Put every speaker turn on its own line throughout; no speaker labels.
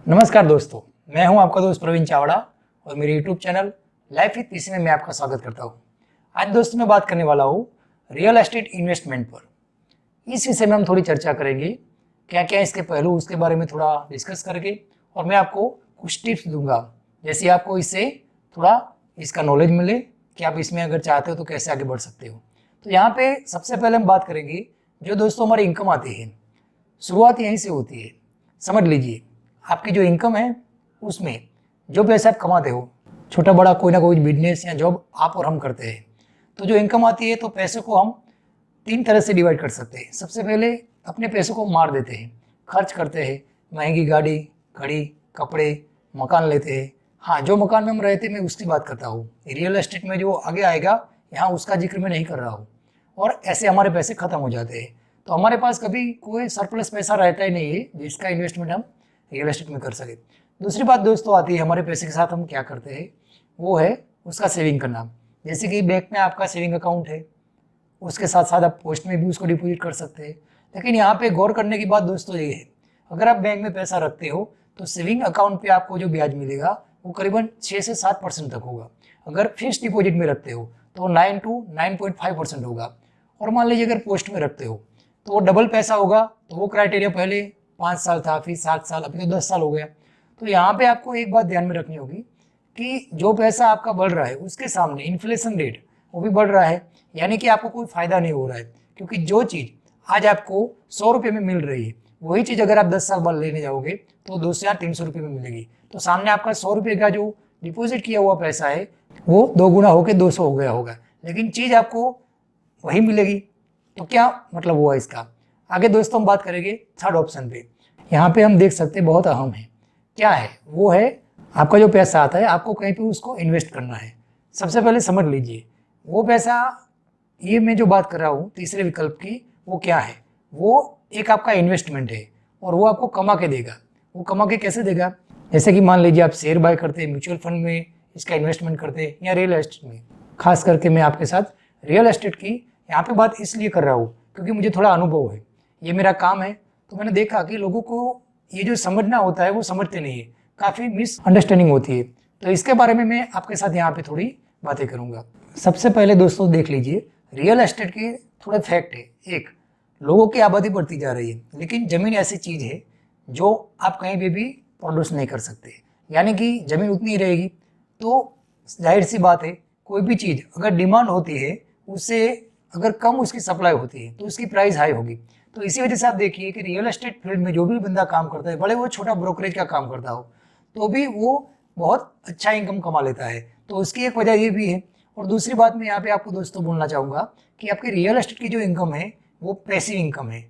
नमस्कार दोस्तों, मैं हूं आपका दोस्त प्रवीण चावड़ा और मेरे YouTube channel life with PC में मैं आपका स्वागत करता हूं। आज दोस्तों मैं बात करने वाला हूं रियल एस्टेट इन्वेस्टमेंट पर। इस विषय में हम थोड़ी चर्चा करेंगे, क्या क्या इसके पहलू उसके बारे में थोड़ा डिस्कस करके, और मैं आपको कुछ टिप्स दूंगा जैसे आपको इससे थोड़ा इसका नॉलेज मिले कि आप इसमें अगर चाहते हो तो कैसे आगे बढ़ सकते हो। तो यहाँ पे सबसे पहले हम बात करेंगे जो दोस्तों हमारी इनकम आती है, शुरुआत यहीं से होती है। समझ लीजिए आपकी जो इनकम है उसमें जो पैसे आप कमाते हो, छोटा बड़ा कोई ना कोई बिजनेस या जॉब आप और हम करते हैं, तो जो इनकम आती है तो पैसे को हम 3 तरह से डिवाइड कर सकते हैं। सबसे पहले अपने पैसों को मार देते हैं, खर्च करते हैं, महंगी गाड़ी, घड़ी, कपड़े, मकान लेते हैं। हाँ, जो मकान में हम रहते हैं मैं उसकी बात करता हूँ, रियल एस्टेट में जो आगे आएगा यहाँ उसका जिक्र मैं नहीं कर रहा हूँ। और ऐसे हमारे पैसे खत्म हो जाते हैं, तो हमारे पास कभी कोई सरप्लस पैसा रहता ही नहीं है जिसका इन्वेस्टमेंट हम रियल एस्टेट में कर सके। दूसरी बात दोस्तों आती है हमारे पैसे के साथ हम क्या करते हैं, वो है उसका सेविंग करना। जैसे कि बैंक में आपका सेविंग अकाउंट है, उसके साथ साथ आप पोस्ट में भी उसको डिपॉजिट कर सकते हैं। लेकिन यहाँ पे गौर करने की बात दोस्तों ये है, अगर आप बैंक में पैसा रखते हो तो सेविंग अकाउंट पे आपको जो ब्याज मिलेगा वो करीबन 6 से 7% तक होगा। अगर फिक्स डिपॉजिट में रखते हो तो 9 to 9.5% होगा। और मान लीजिए अगर पोस्ट में रखते हो तो वो डबल पैसा होगा। तो वो क्राइटेरिया पहले 5 साल था, फिर 7 साल, अभी तो 10 साल हो गया। तो यहाँ पे आपको एक बात ध्यान में रखनी होगी कि जो पैसा आपका बढ़ रहा है उसके सामने इन्फ्लेशन रेट वो भी बढ़ रहा है, यानी कि आपको कोई फायदा नहीं हो रहा है। क्योंकि जो चीज़ आज आपको 100 रुपये में मिल रही है वही चीज़ अगर आप 10 साल बाद लेने जाओगे तो 200 या 300 रुपये में मिलेगी। तो सामने आपका 100 रुपये का जो डिपॉजिट किया हुआ पैसा है वो 2 गुना होकर 200 हो गया होगा, लेकिन चीज़ आपको वही मिलेगी। तो क्या मतलब हुआ इसका? आगे दोस्तों हम बात करेंगे थर्ड ऑप्शन पे। यहाँ पे हम देख सकते हैं बहुत अहम है, क्या है वो है आपका जो पैसा आता है आपको कहीं पे उसको इन्वेस्ट करना है। सबसे पहले समझ लीजिए वो पैसा, ये मैं जो बात कर रहा हूँ तीसरे विकल्प की, वो क्या है, वो एक आपका इन्वेस्टमेंट है और वो आपको कमा के देगा। वो कमा के कैसे देगा? जैसे कि मान लीजिए आप शेयर बाय करते हैं, म्यूचुअल फंड में इसका इन्वेस्टमेंट करते हैं या रियल एस्टेट में। खास करके मैं आपके साथ रियल एस्टेट की यहाँ पे बात इसलिए कर रहा हूँ क्योंकि मुझे थोड़ा अनुभव है, ये मेरा काम है। तो मैंने देखा कि लोगों को ये जो समझना होता है वो समझते नहीं है, काफ़ी मिसअंडरस्टैंडिंग होती है। तो इसके बारे में मैं आपके साथ यहाँ पे थोड़ी बातें करूँगा। सबसे पहले दोस्तों देख लीजिए रियल एस्टेट के थोड़े फैक्ट है। एक, लोगों की आबादी बढ़ती जा रही है, लेकिन ज़मीन ऐसी चीज़ है जो आप कहीं पे भी प्रोड्यूस नहीं कर सकते, यानी कि ज़मीन उतनी ही रहेगी। तो जाहिर सी बात है कोई भी चीज़ अगर डिमांड होती है उससे अगर कम उसकी सप्लाई होती है तो उसकी प्राइस हाई होगी। तो इसी वजह से आप देखिए कि रियल एस्टेट फील्ड में जो भी बंदा काम करता है, भले वो छोटा ब्रोकरेज का काम करता हो, तो भी वो बहुत अच्छा इनकम कमा लेता है। तो उसकी एक वजह ये भी है। और दूसरी बात मैं यहाँ पे आपको दोस्तों बोलना चाहूँगा कि आपकी रियल एस्टेट की जो इनकम है वो पैसिव इनकम है।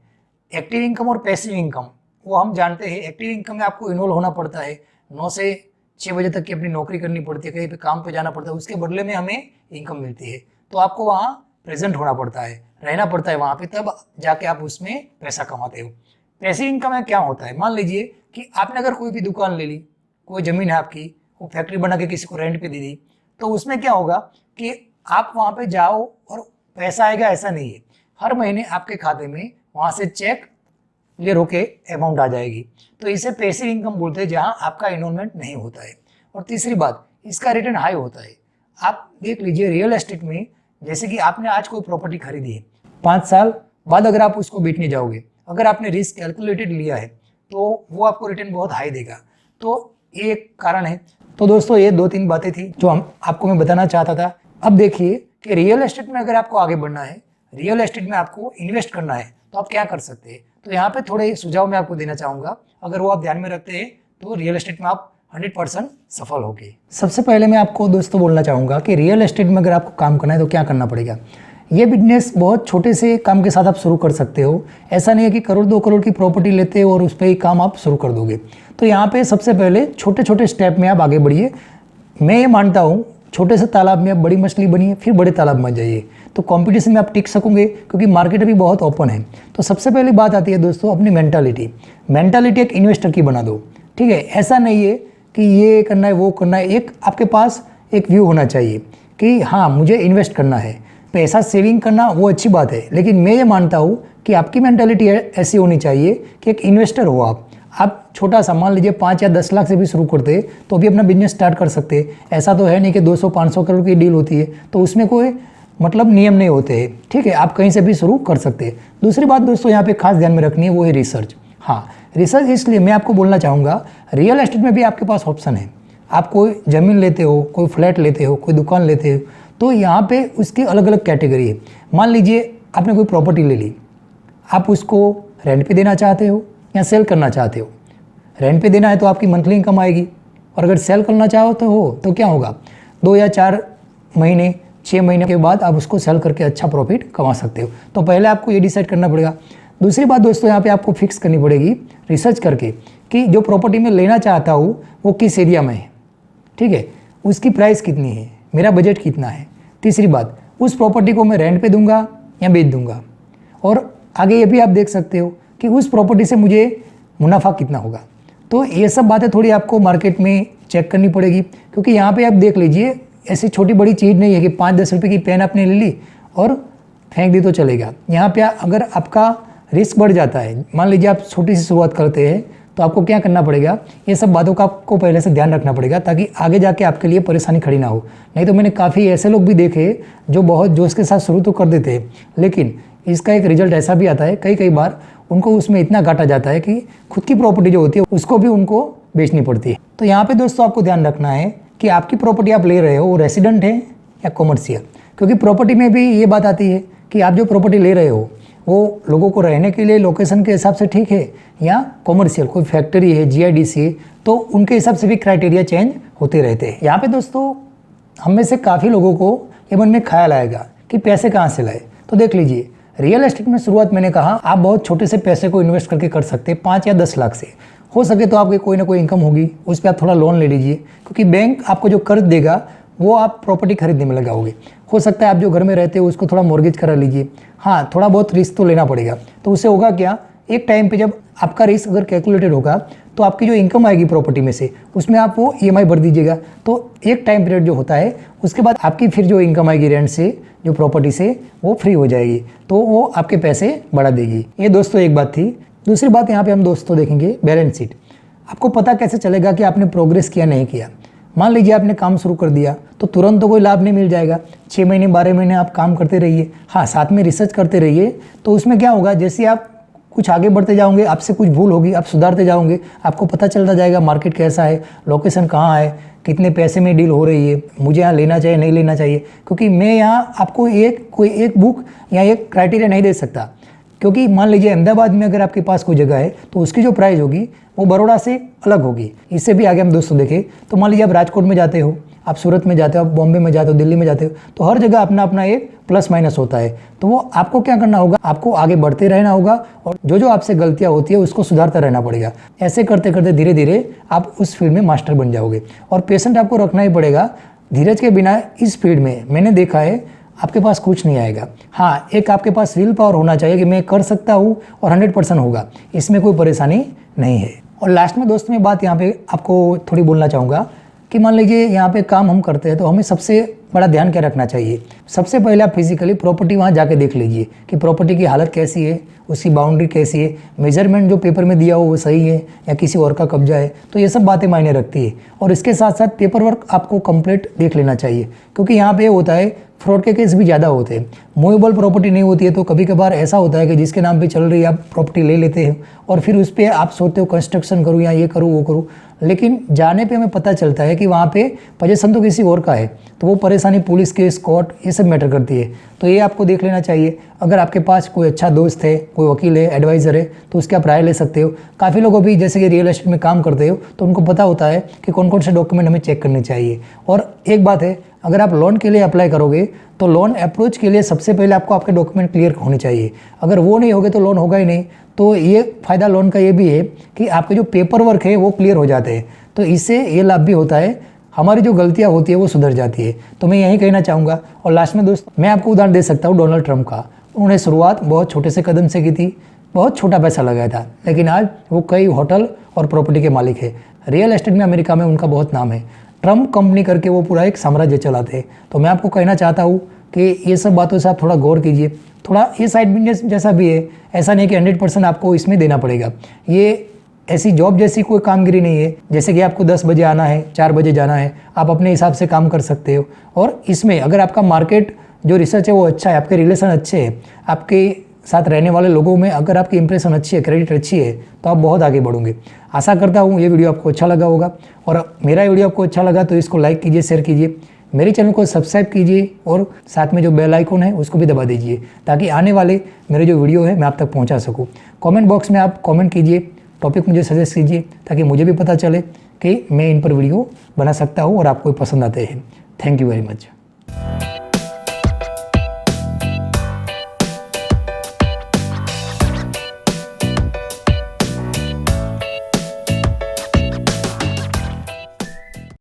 एक्टिव इनकम और पैसिव इनकम वो हम जानते हैं। एक्टिव इनकम में आपको इन्वॉल्व होना पड़ता है, 9 से 6 बजे तक की अपनी नौकरी करनी पड़ती है, कहीं पे काम पे जाना पड़ता है, उसके बदले में हमें इनकम मिलती है। तो आपको वहाँ प्रेजेंट होना पड़ता है, रहना पड़ता है वहाँ पे, तब जाके आप उसमें पैसा कमाते हो। पैसिव इनकम में क्या होता है, मान लीजिए कि आपने अगर कोई भी दुकान ले ली, कोई ज़मीन है आपकी, वो फैक्ट्री बना के किसी को रेंट पे दे दी, तो उसमें क्या होगा कि आप वहाँ पे जाओ और पैसा आएगा ऐसा नहीं है। हर महीने आपके खाते में वहाँ से चेक क्लियर होके अमाउंट आ जाएगी। तो इसे पैसिव इनकम बोलते हैं, जहाँ आपका इन्वॉल्वमेंट नहीं होता है। और तीसरी बात, इसका रिटर्न हाई होता है। आप देख लीजिए रियल एस्टेट में, जैसे कि आपने आज कोई प्रॉपर्टी खरीदी है, 5 साल बाद अगर आप उसको बेचने जाओगे, अगर आपने रिस्क कैलकुलेटेड लिया है तो वो आपको रिटर्न बहुत हाई देगा। तो ये एक कारण है। तो दोस्तों ये 2-3 बातें थी जो आपको मैं बताना चाहता था। अब देखिए कि रियल एस्टेट में अगर आपको आगे बढ़ना है, रियल एस्टेट में आपको इन्वेस्ट करना है, तो आप क्या कर सकते हैं। तो यहाँ पे थोड़े सुझाव मैं आपको देना चाहूँगा, अगर वो आप ध्यान में रखते हैं तो रियल एस्टेट में आप 100% सफल होगी। सबसे पहले मैं आपको दोस्तों बोलना चाहूँगा कि रियल एस्टेट में अगर आपको काम करना है तो क्या करना पड़ेगा। ये बिजनेस बहुत छोटे से काम के साथ आप शुरू कर सकते हो। ऐसा नहीं है कि करोड़ 2 करोड़ की प्रॉपर्टी लेते हो और उस पर ही काम आप शुरू कर दोगे। तो यहाँ पे सबसे पहले छोटे छोटे स्टेप में आप आगे बढ़िए। मैं ये मानता हूँ छोटे से तालाब में आप बड़ी मछली बनिए, फिर बड़े तालाब में जाइए, तो कंपटीशन में आप टिक सकोगे, क्योंकि मार्केट अभी बहुत ओपन है। तो सबसे पहली बात आती है दोस्तों अपनी मेंटालिटी एक इन्वेस्टर की बना दो। ठीक है, ऐसा नहीं है कि ये करना है वो करना है, एक आपके पास एक व्यू होना चाहिए कि हाँ मुझे इन्वेस्ट करना है। पैसा सेविंग करना वो अच्छी बात है, लेकिन मैं ये मानता हूँ कि आपकी मेंटालिटी ऐसी होनी चाहिए कि एक इन्वेस्टर हो आप। आप छोटा सा मान लीजिए 5 या 10 लाख से भी शुरू करते तो भी अपना बिजनेस स्टार्ट कर सकते। ऐसा तो है नहीं कि 200-500 करोड़ की डील होती है तो उसमें कोई मतलब नियम नहीं होते हैं, ठीक है, आप कहीं से भी शुरू कर सकते हैं। दूसरी बात दोस्तों यहाँ पे खास ध्यान में रखनी है, वो है रिसर्च। हाँ, रिसर्च इसलिए मैं आपको बोलना चाहूँगा, रियल एस्टेट में भी आपके पास ऑप्शन है। आप कोई ज़मीन लेते हो, कोई फ्लैट लेते हो, कोई दुकान लेते हो, तो यहाँ पे उसकी अलग अलग कैटेगरी है। मान लीजिए आपने कोई प्रॉपर्टी ले ली, आप उसको रेंट पे देना चाहते हो या सेल करना चाहते हो। रेंट पे देना है तो आपकी मंथली इनकम आएगी, और अगर सेल करना चाहो तो क्या होगा, 2 या 4 महीने 6 महीने के बाद आप उसको सेल करके अच्छा प्रॉफिट कमा सकते हो। तो पहले आपको ये डिसाइड करना पड़ेगा। दूसरी बात दोस्तों यहाँ पे आपको फिक्स करनी पड़ेगी रिसर्च करके कि जो प्रॉपर्टी मैं लेना चाहता हूँ वो किस एरिया में है, ठीक है, उसकी प्राइस कितनी है, मेरा बजट कितना है। तीसरी बात, उस प्रॉपर्टी को मैं रेंट पे दूंगा या बेच दूंगा, और आगे ये भी आप देख सकते हो कि उस प्रॉपर्टी से मुझे मुनाफा कितना होगा। तो ये सब बातें थोड़ी आपको मार्केट में चेक करनी पड़ेगी, क्योंकि यहाँ पे आप देख लीजिए ऐसी छोटी बड़ी चीज़ नहीं है कि 5-10 रुपये की पेन आपने ले ली और फेंक दी तो चलेगा। यहाँ पे अगर आपका रिस्क बढ़ जाता है, मान लीजिए आप छोटी सी शुरुआत करते हैं, तो आपको क्या करना पड़ेगा, ये सब बातों का आपको पहले से ध्यान रखना पड़ेगा ताकि आगे जाके आपके लिए परेशानी खड़ी ना हो। नहीं तो मैंने काफ़ी ऐसे लोग भी देखे जो बहुत जोश के साथ शुरू तो कर देते हैं, लेकिन इसका एक रिजल्ट ऐसा भी आता है कई बार उनको उसमें इतना घाटा जाता है कि खुद की प्रॉपर्टी जो होती है उसको भी उनको बेचनी पड़ती है। तो यहाँ पे दोस्तों आपको ध्यान रखना है कि आपकी प्रॉपर्टी आप ले रहे हो वो रेसिडेंट है या कॉमर्शियल, क्योंकि प्रॉपर्टी में भी ये बात आती है कि आप जो प्रॉपर्टी ले रहे हो वो लोगों को रहने के लिए लोकेशन के हिसाब से ठीक है या कॉमर्शियल कोई फैक्ट्री है, GIDC है, तो उनके हिसाब से भी क्राइटेरिया चेंज होते रहते हैं। यहाँ पे दोस्तों हम में से काफ़ी लोगों को ये मन में ख्याल आएगा कि पैसे कहाँ से लाए। तो देख लीजिए, रियल एस्टेट में शुरुआत मैंने कहा आप बहुत छोटे से पैसे को इन्वेस्ट करके कर सकते हैं, 5 या 10 लाख से। हो सके तो आपके कोई ना कोई इनकम होगी, उस पर आप थोड़ा लोन ले लीजिए, क्योंकि बैंक आपको जो कर्ज देगा वो आप प्रॉपर्टी खरीदने में लगाओगे। हो सकता है आप जो घर में रहते हो उसको थोड़ा मॉर्गेज करा लीजिए। हाँ, थोड़ा बहुत रिस्क तो लेना पड़ेगा। तो उससे होगा क्या, एक टाइम पे जब आपका रिस्क अगर कैलकुलेटेड होगा तो आपकी जो इनकम आएगी प्रॉपर्टी में से उसमें आप वो EMI भर दीजिएगा। तो एक टाइम पीरियड जो होता है उसके बाद आपकी फिर जो इनकम आएगी रेंट से, जो प्रॉपर्टी से, वो फ्री हो जाएगी, तो वो आपके पैसे बढ़ा देगी। ये दोस्तों एक बात थी। दूसरी बात यहाँ पे हम दोस्तों देखेंगे बैलेंस शीट। आपको पता कैसे चलेगा कि आपने प्रोग्रेस किया नहीं किया। मान लीजिए आपने काम शुरू कर दिया तो तुरंत तो कोई लाभ नहीं मिल जाएगा, 6 महीने 12 महीने आप काम करते रहिए। हाँ, साथ में रिसर्च करते रहिए। तो उसमें क्या होगा, जैसे आप कुछ आगे बढ़ते जाओगे, आपसे कुछ भूल होगी, आप सुधारते जाओगे, आपको पता चलता जाएगा मार्केट कैसा है, लोकेशन कहाँ है, कितने पैसे में डील हो रही है, मुझे यहाँ लेना चाहिए नहीं लेना चाहिए। क्योंकि मैं यहाँ आपको कोई एक बुक या एक क्राइटेरिया नहीं दे सकता, क्योंकि मान लीजिए अहमदाबाद में अगर आपके पास कोई जगह है तो उसकी जो प्राइस होगी वो बड़ौदा से अलग होगी। इससे भी आगे हम दोस्तों देखें तो मान लीजिए आप राजकोट में जाते हो, आप सूरत में जाते हो, आप बॉम्बे में जाते हो, दिल्ली में जाते हो, तो हर जगह अपना अपना एक प्लस माइनस होता है। तो वो आपको क्या करना होगा, आपको आगे बढ़ते रहना होगा और जो आपसे गलतियाँ होती है उसको सुधारता रहना पड़ेगा। ऐसे करते करते धीरे धीरे आप उस फील्ड में मास्टर बन जाओगे। और पेशेंट आपको रखना ही पड़ेगा। धीरज के बिना इस फील्ड में मैंने देखा है आपके पास कुछ नहीं आएगा। हाँ, एक आपके पास विल पावर होना चाहिए कि मैं कर सकता हूँ और 100% होगा, इसमें कोई परेशानी नहीं है। और लास्ट में दोस्तों मैं बात यहाँ पे आपको थोड़ी बोलना चाहूँगा कि मान लीजिए यहाँ पे काम हम करते हैं तो हमें सबसे बड़ा ध्यान क्या रखना चाहिए। सबसे पहले आप फिजिकली प्रॉपर्टी वहाँ जाके देख लीजिए कि प्रॉपर्टी की हालत कैसी है, उसकी बाउंड्री कैसी है, मेजरमेंट जो पेपर में दिया हो वो सही है या किसी और का कब्जा है। तो ये सब बातें मायने रखती है। और इसके साथ साथ पेपर वर्क आपको कंप्लीट देख लेना चाहिए, क्योंकि यहाँ पे होता है फ्रॉड के केस भी ज़्यादा होते हैं। मूवेबल प्रॉपर्टी नहीं होती है तो कभी कभार ऐसा होता है कि जिसके नाम पे चल रही है आप प्रॉपर्टी ले लेते हैं और फिर उस पर आप सोचते हो कंस्ट्रक्शन करूँ या ये करूँ वो करूँ, लेकिन जाने पे हमें पता चलता है कि वहाँ पे पोजीशन तो किसी और का है। तो वो परेशानी पुलिस केस, कोर्ट, ये सब मैटर करती है। तो ये आपको देख लेना चाहिए। अगर आपके पास कोई अच्छा दोस्त है, कोई वकील है, एडवाइज़र है, तो उसकी आप राय ले सकते हो। काफ़ी लोग अभी जैसे कि रियल एस्टेट में काम करते हो तो उनको पता होता है कि कौन कौन से डॉक्यूमेंट हमें चेक करने चाहिए। और एक बात है, अगर आप लोन के लिए अप्लाई करोगे तो लोन अप्रोच के लिए सबसे पहले आपको आपके डॉक्यूमेंट क्लियर होने चाहिए। अगर वो नहीं होगे तो लोन होगा ही नहीं। तो ये फ़ायदा लोन का ये भी है कि आपके जो पेपर वर्क है वो क्लियर हो जाते हैं। तो इससे ये लाभ भी होता है, हमारी जो गलतियाँ होती है वो सुधर जाती है। तो मैं यही कहना चाहूँगा। और लास्ट में दोस्त मैं आपको उदाहरण दे सकता हूँ डोनाल्ड ट्रंप का। उन्होंने शुरुआत बहुत छोटे से कदम से की थी, बहुत छोटा पैसा लगाया था, लेकिन आज वो कई होटल और प्रॉपर्टी के मालिक है। रियल एस्टेट में अमेरिका में उनका बहुत नाम है। ट्रम्प कंपनी करके वो पूरा एक साम्राज्य चलाते हैं। तो मैं आपको कहना चाहता हूँ कि ये सब बातों से आप थोड़ा गौर कीजिए। थोड़ा ये साइड बिजनेस जैसा भी है, ऐसा नहीं कि 100% आपको इसमें देना पड़ेगा। ये ऐसी जॉब जैसी कोई कामगिरी नहीं है, जैसे कि आपको 10 बजे आना है, 4 बजे जाना है, आप अपने हिसाब से काम कर सकते हो। और इसमें अगर आपका मार्केट जो रिसर्च है वो अच्छा है, आपके रिलेशन अच्छे हैं, आपके साथ रहने वाले लोगों में अगर आपकी इंप्रेशन अच्छी है, क्रेडिट अच्छी है, तो आप बहुत आगे बढ़ोगे। आशा करता हूँ ये वीडियो आपको अच्छा लगा होगा, और मेरा वीडियो आपको अच्छा लगा तो इसको लाइक कीजिए, शेयर कीजिए, मेरे चैनल को सब्सक्राइब कीजिए और साथ में जो बेल आइकन है उसको भी दबा दीजिए, ताकि आने वाले मेरे जो वीडियो है मैं आप तक पहुंचा सकूं। कमेंट बॉक्स में आप कमेंट कीजिए, टॉपिक मुझे सजेस्ट कीजिए, ताकि मुझे भी पता चले कि मैं इन पर वीडियो बना सकता हूं और आपको पसंद आते हैं। Thank you very much.